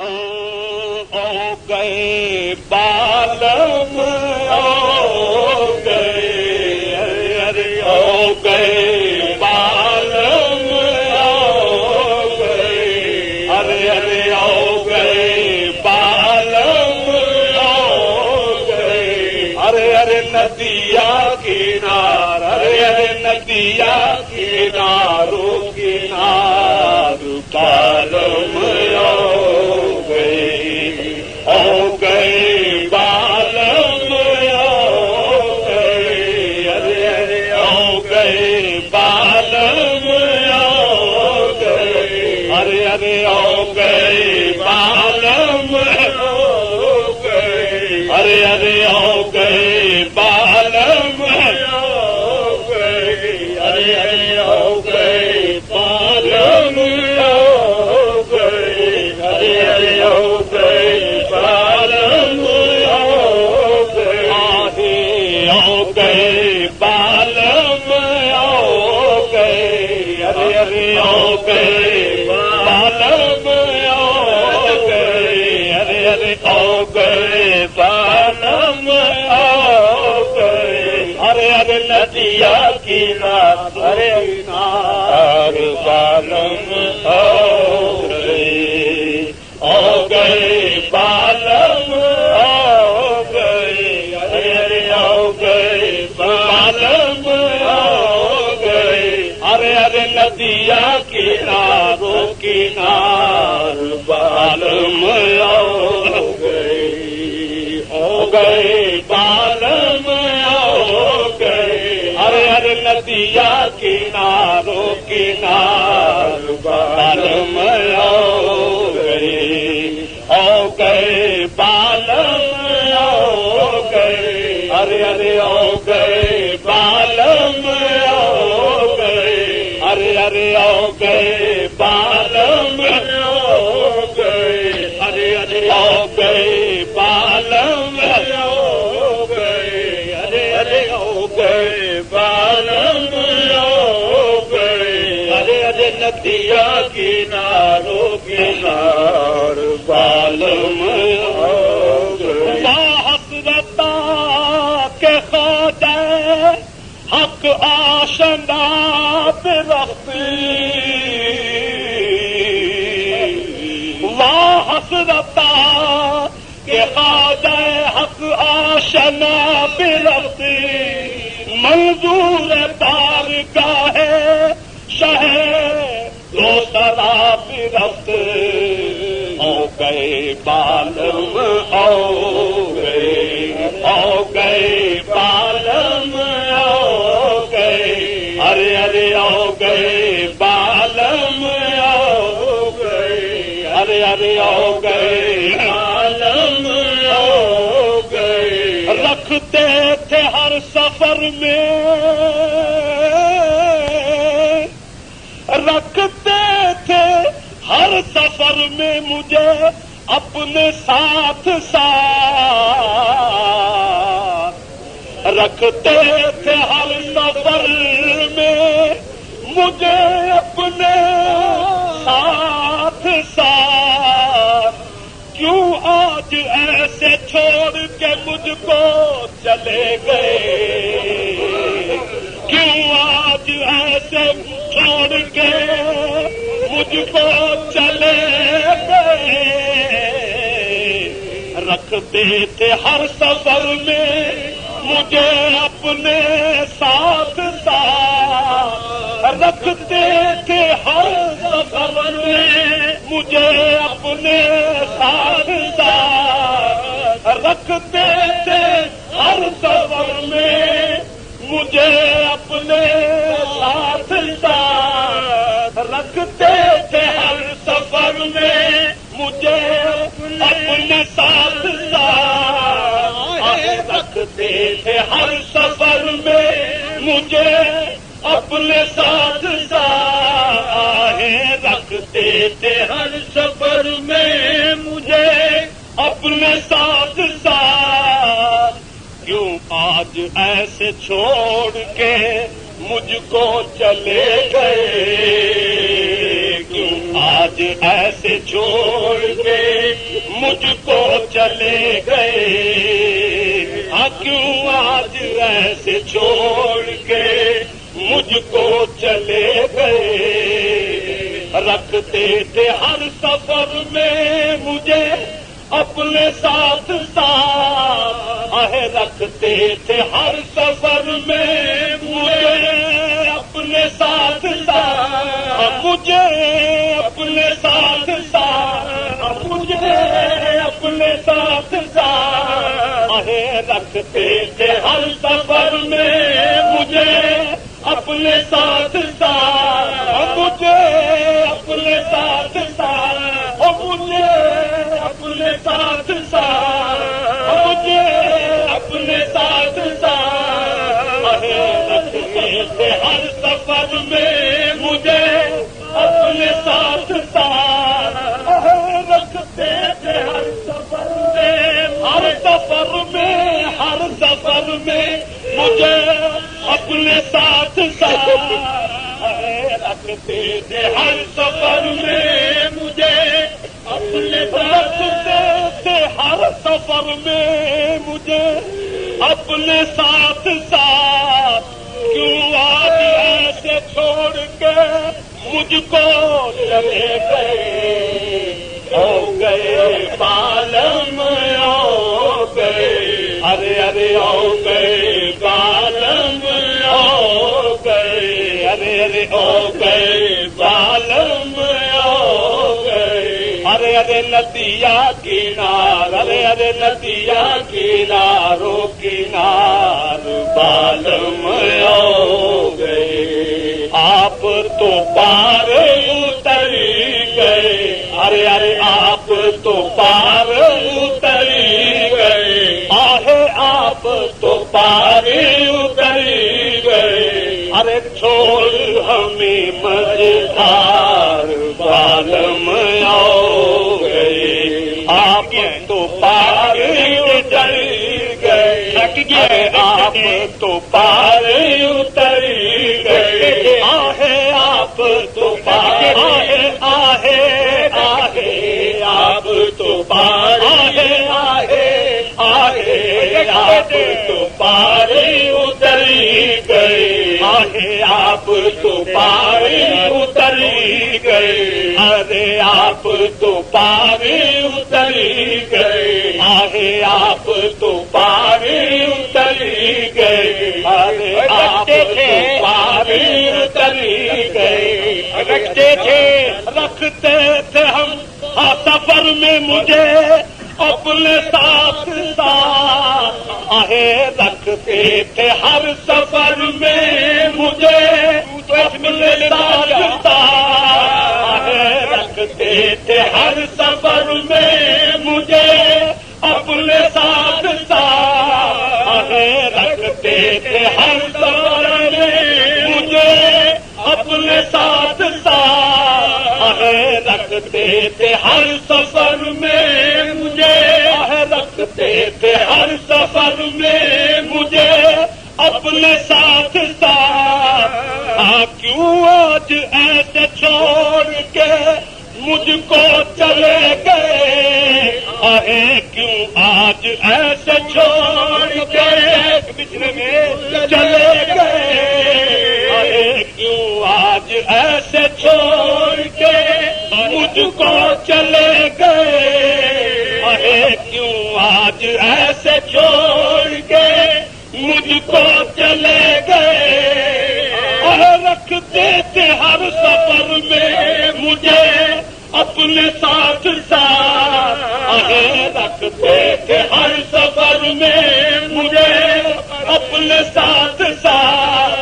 ओ गए बालम ओ गए, अरे ओ गए बालम ओ गए, अरे ओ गए बालम ओ गए, अरे नदिया किनार, अरे नदिया किनारो किनार बालम ओ गए बालम ओ गए, अरे ओ गए बालम ओ गए, अरे ओ गए बालम ओ गए, अरे ओ गए बालम ओ गए, अरे ओ गए बालम ओ गए, अरे ओ गए बालम ओ गए, ओ गए बालम ओ गए, अरे ओ गए बालम ओ गए, अरे ओ गए बालम ओ गए, अरे नदिया किनार, अरे किनार बालम ओ गए, ओ गए बालम ओ गए, अरे ओ गए बालम ओ गए, अरे नदिया किनारो किनार बालम ओ गए बालम ओ गए, अरे नदिया किनारो किनार बालम ओ गए बालम ओ गए, अरे ओ गए बालम ओ गए, अरे ओ गए बालम ओ गए, अरे ओ गए बालम ओ गए, अरे ओ गए बालम ओ गए, अरे नदिया किनारो किनार बालम ओ गए, हसरता के ख्वाजा हक आशना रखती, वाह हसरता के ख्वाजा हक आशना रखती, मंजूर बारगाह शहर दो शराब रफ्त, ओ गए बालम ओ गए बालम ओ गए, अरे ओ गए बालम ओ गए, अरे ओ गए बालम ओ गए, रखते थे हर सफर में, रखते थे हर सफर में मुझे अपने साथ साथ, रखते थे हर सफर में मुझे अपने साथ साथ, क्यों आज ऐसे छोड़ के मुझको चले गए, क्यों आज ऐसे छोड़ के मुझको चले गए, रखते थे हर सफर में मुझे अपने साथ साथ, रखते थे हर सफर में मुझे अपने साथ साथ, रखते थे हर सफर में मुझे अपने साथ साथ, रखते थे हर सफर में मुझे अपने साथ साथ, रखते थे हर सफर में मुझे अपने साथ साथ, रखते थे हर सफर में मुझे अपने साथ साथ, क्यों आज ऐसे छोड़ के मुझको चले गए, क्यों आज ऐसे छोड़ के मुझको चले गए, क्यों आज ऐसे छोड़ के मुझको चले गए। रखते थे हर सफर में मुझे अपने साथ साथ, रखते थे हर सफर में मुझे अपने साथ साथ, मुझे अपने साथ साथ, मुझे अपने साथ साथ, रखते थे हर सफर में मुझे अपने साथ साथ, मुझे अपने साथ साथ, मुझे अपने साथ साथ, मुझे अपने साथ साथ, रखते थे हर सफर में मुझे अपने साथ साथ, रखते थे हर सफर में, हर सफर में, हर सफर में मुझे अपने साथ साथ, रखते थे हर सफर में मुझे अपने साथ, थे हर सफर में मुझे अपने साथ साथ, क्यों आज ऐसे छोड़ के मुझको चले गए, हो गए बालम हो गए, अरे अरे हो गए बालम हो गए, अरे अरे हो गए बालम हो गए, अरे अरे नदिया किनार, अरे अरे नदिया किनारो किनार बालम हो गए। आप तो पार उतर गए, अरे अरे आप तो पार उतर गए, आहे आप तो पार उतर गए, अरे छोड़ हमें मझधार बालम हो गए। आप तो पार उतर गए, थक गए, आप तो पार उतर गए, आहे आप तो पार, आहे आहे आहे आप तो पार, आहे आहे आहे आप तो पार उतर गए, आहे आप तो पार उतर गए, अरे आप तो पार उतर गए, आहे आप तो पार उतर गए, अरे आप तो पार उतर गए। रखते थे हम सफर में मुझे अपने साथ साथ, रखते थे हर सफर में मुझे अपने साथ साथ, रखते थे हर सफर में मुझे अपने साथ साथ, रखते थे हर सफर में मुझे अपने साथ साथ, रखते थे हर सफर में मुझे, रखते थे हर सफर में मुझे अपने साथ साथ, क्यों आज ऐसे छोड़ के मुझको चले गए, क्यों आज ऐसे छोड़ के बिछड़े में चले गए, क्यों आज ऐसे छोड़ के मुझको चले गए, क्यों आज ऐसे छोड़ के मुझको चले गए, रखते थे हर सफर में मुझे अपने साथ साथ, रखते थे हर सफर में मुझे अपने साथ साथ,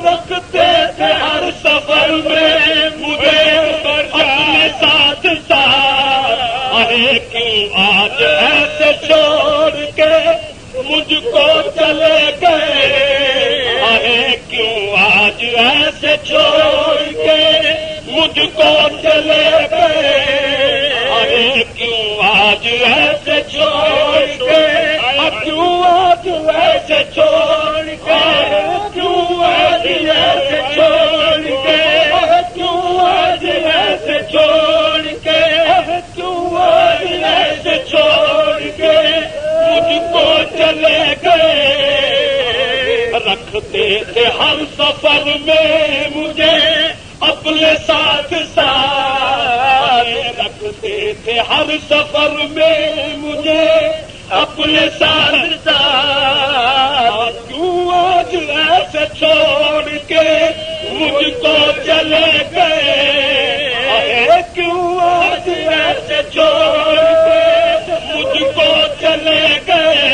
रखते थे हर सफर में मुझे अपने साथ साथ, क्यों आज ऐसे छोड़ के मुझको चले गए, क्यों आज ऐसे छोड़ के मुझको चले गए, क्यों आज ऐसे छोड़ के, क्यों आज ऐसे छोड़ के, क्यों आज ऐसे छोड़ के, क्यों आज ऐसे छोड़ थे हर सफर में मुझे अपने साथ साथ रखते थे हर सफर में मुझे अपने साथ साथ क्यों आज ऐसे छोड़ के मुझको चले गए क्यों आज ऐसे छोड़ के मुझको चले गए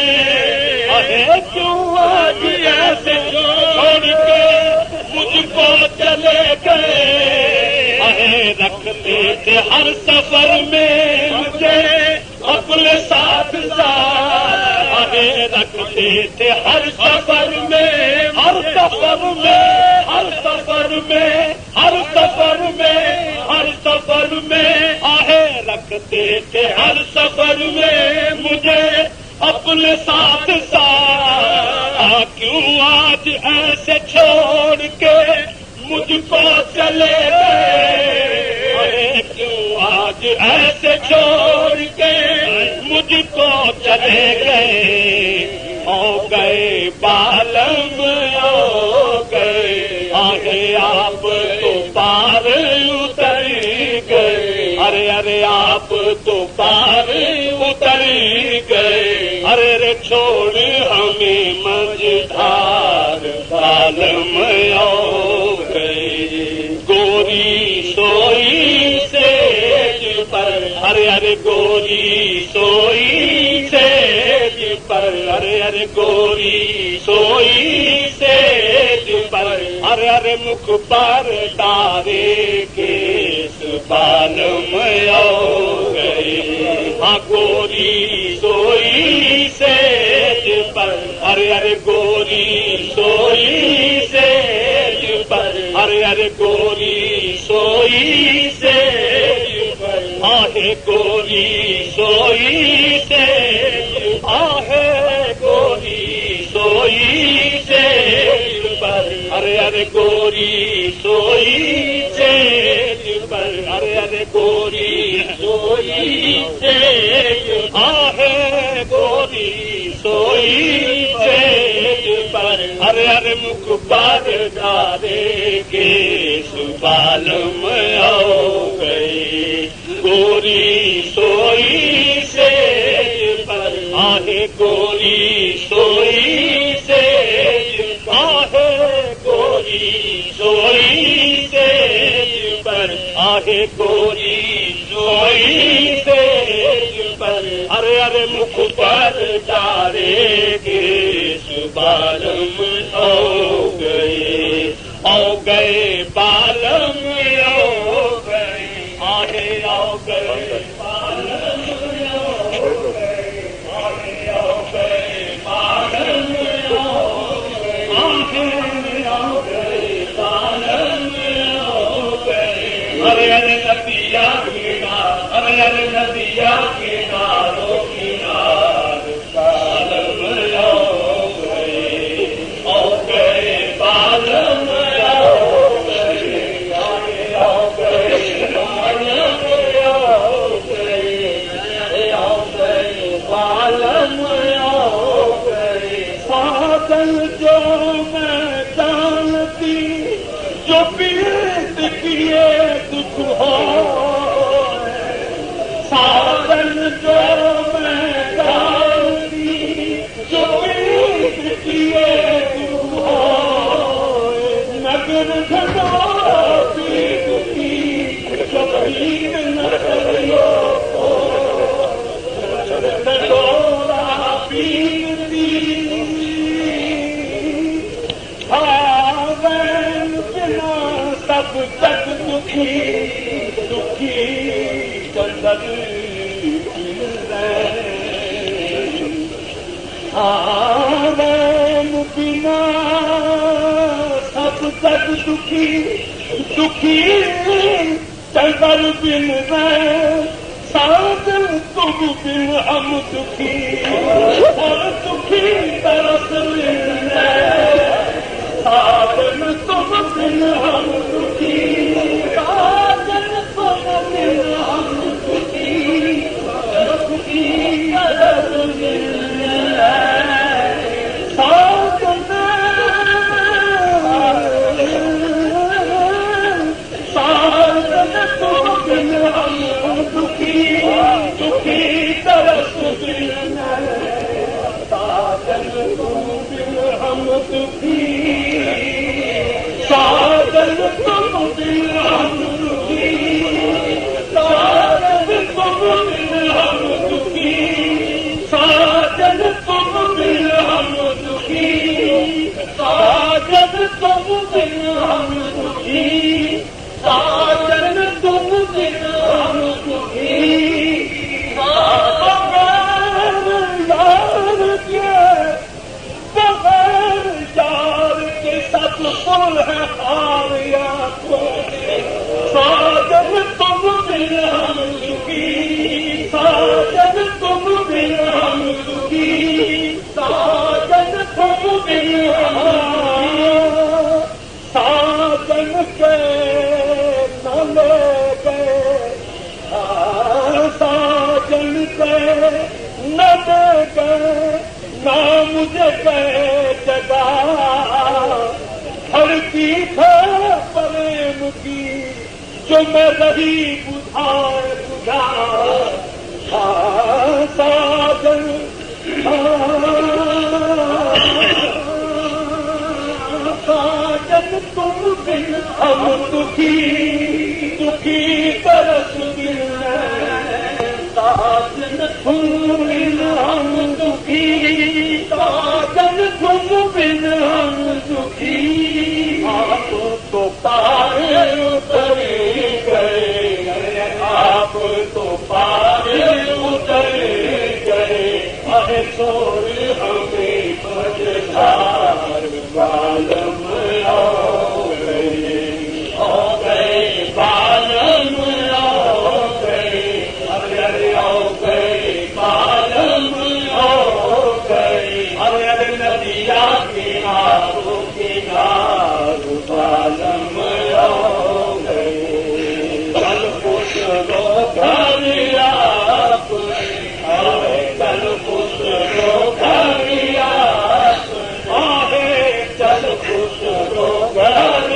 क्यों आज ऐसे छोड़ के मुझको चले गए रखते थे हर सफर में मुझे अपने साथ साथ रखते थे हर सफर में हर सफर में हर सफर में हर सफर में हर सफर में आहे रखते थे हर सफर में मुझे अपने साथ साथ क्यों आज ऐसे छोड़ के मुझको चले गए क्यों आज ऐसे छोड़ के मुझको चले गए हो गए बालम हो गए आगे आप तो पार उतर गए अरे अरे आप तो पार उतर गए अरे रे छोड़ हमें मझधार बालम हो गए गोरी सोई सेज पर अरे अरे गोरी सोई सेज पर अरे अरे गोरी सोई सेज पर अरे अरे मुख पर तारे केस बालम हो गए हाँ गोरी सोई सेज पर अरे अरे गोरी सोई सेज पर अरे अरे गोरी सोई सेज पर आहे गोरी सोई सेज आहे गोरी सोई सेज पर अरे अरे गोरी सोई सेज पर अरे अरे गोरी सोई सेज आहे गोरी सोई सेज पर अरे अरे मुख पर डारे के सुबालम हो गए गोरी सोई सेज पर आहे गोरी सोई सेज आहे गोरी सोई सेज पर आहे गोरी सोई सेज पर अरे अरे मुख पर डारे के सुबालम हो गए बालम हो गए आगे आओ गए बालम हो गए आगे आओ गए बालम हो गए आगे आओ गए बालम हो गए अरे अरे नदिया किनार अरे अरे नदिया किनारों किनार बालम हो गए बालम जो मैं जानती जो पीत किए दुख हो साधन जो मैं जानती जो पीत किए दुख हो नगर घटो पीत की जो पीत न करियो डोरा पीती सब तक दुखी दुखी चंदन आराम बिना सब तक दुखी दुखी चंदन बिन साधन तुम बिन हम दुखी और दुखी तरस बिन साधन तुम बिन हम दुखी साधन तुम बिन हम दुखी दुखी तरस बिन साधन तुझे जगा धरती है प्रेम की जो मैं रही बुझाए बुझा साजन साजन तुम बिन हम दुखी दुखी तरस बिन साजन तुम बिन हम दुखी साजन तुम बिन हम दुखी आप तो पारे उतरे गए आप तो पारे उतरे गए अरे छोड़ हमें बजधार बालम आओ गए बालम आओ गए अरे आओ गए बालम आओ गए अरे नदिया किनारों किनार बालम आओ गए कल कुछ लो घर आप कल कुछ लो घर आप आहे चल कुछ लो घर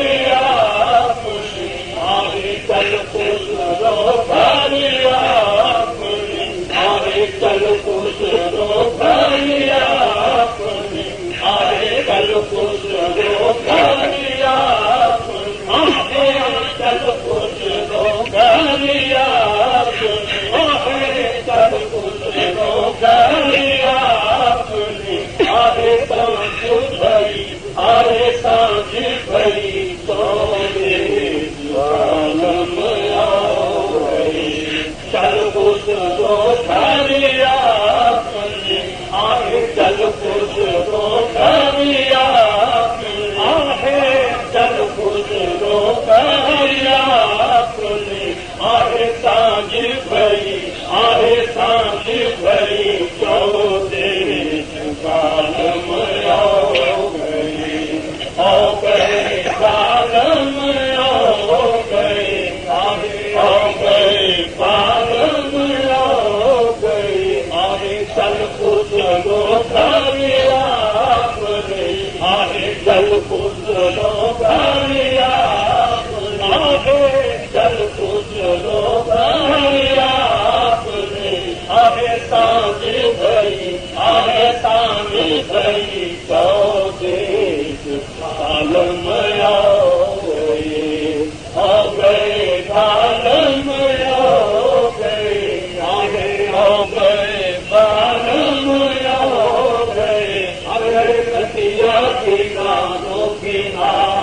आप आहे चल कुछ लो घर आप आहे चल कुछ लो घर आप आहे चल कुछ लो घर आप आहे चल कुछ लो घर आप आहे चल कुछ लो घर आप आहे सांझ भरी आहे सांझ भरी तो आलम आओ गए चल कुछ लो घर आप आहे चल कुछ लो घर आप आहे चल कुछ लो घर आप आहे सांझ भरी आहे सांझ भरी चौदे बालम आओ गए बालम आओ गए बालम आओ गए आहे चल कुछ लो घर आप आहे चल कुछ लो घर आप आहे चल कुछ लो घर आप आहे सांझ भरी आहे सांझ भरी चौदे बालम आओ गए बालम आओ गए आहे आओ गए बालम आओ गए अरे नदिया किनारों किनार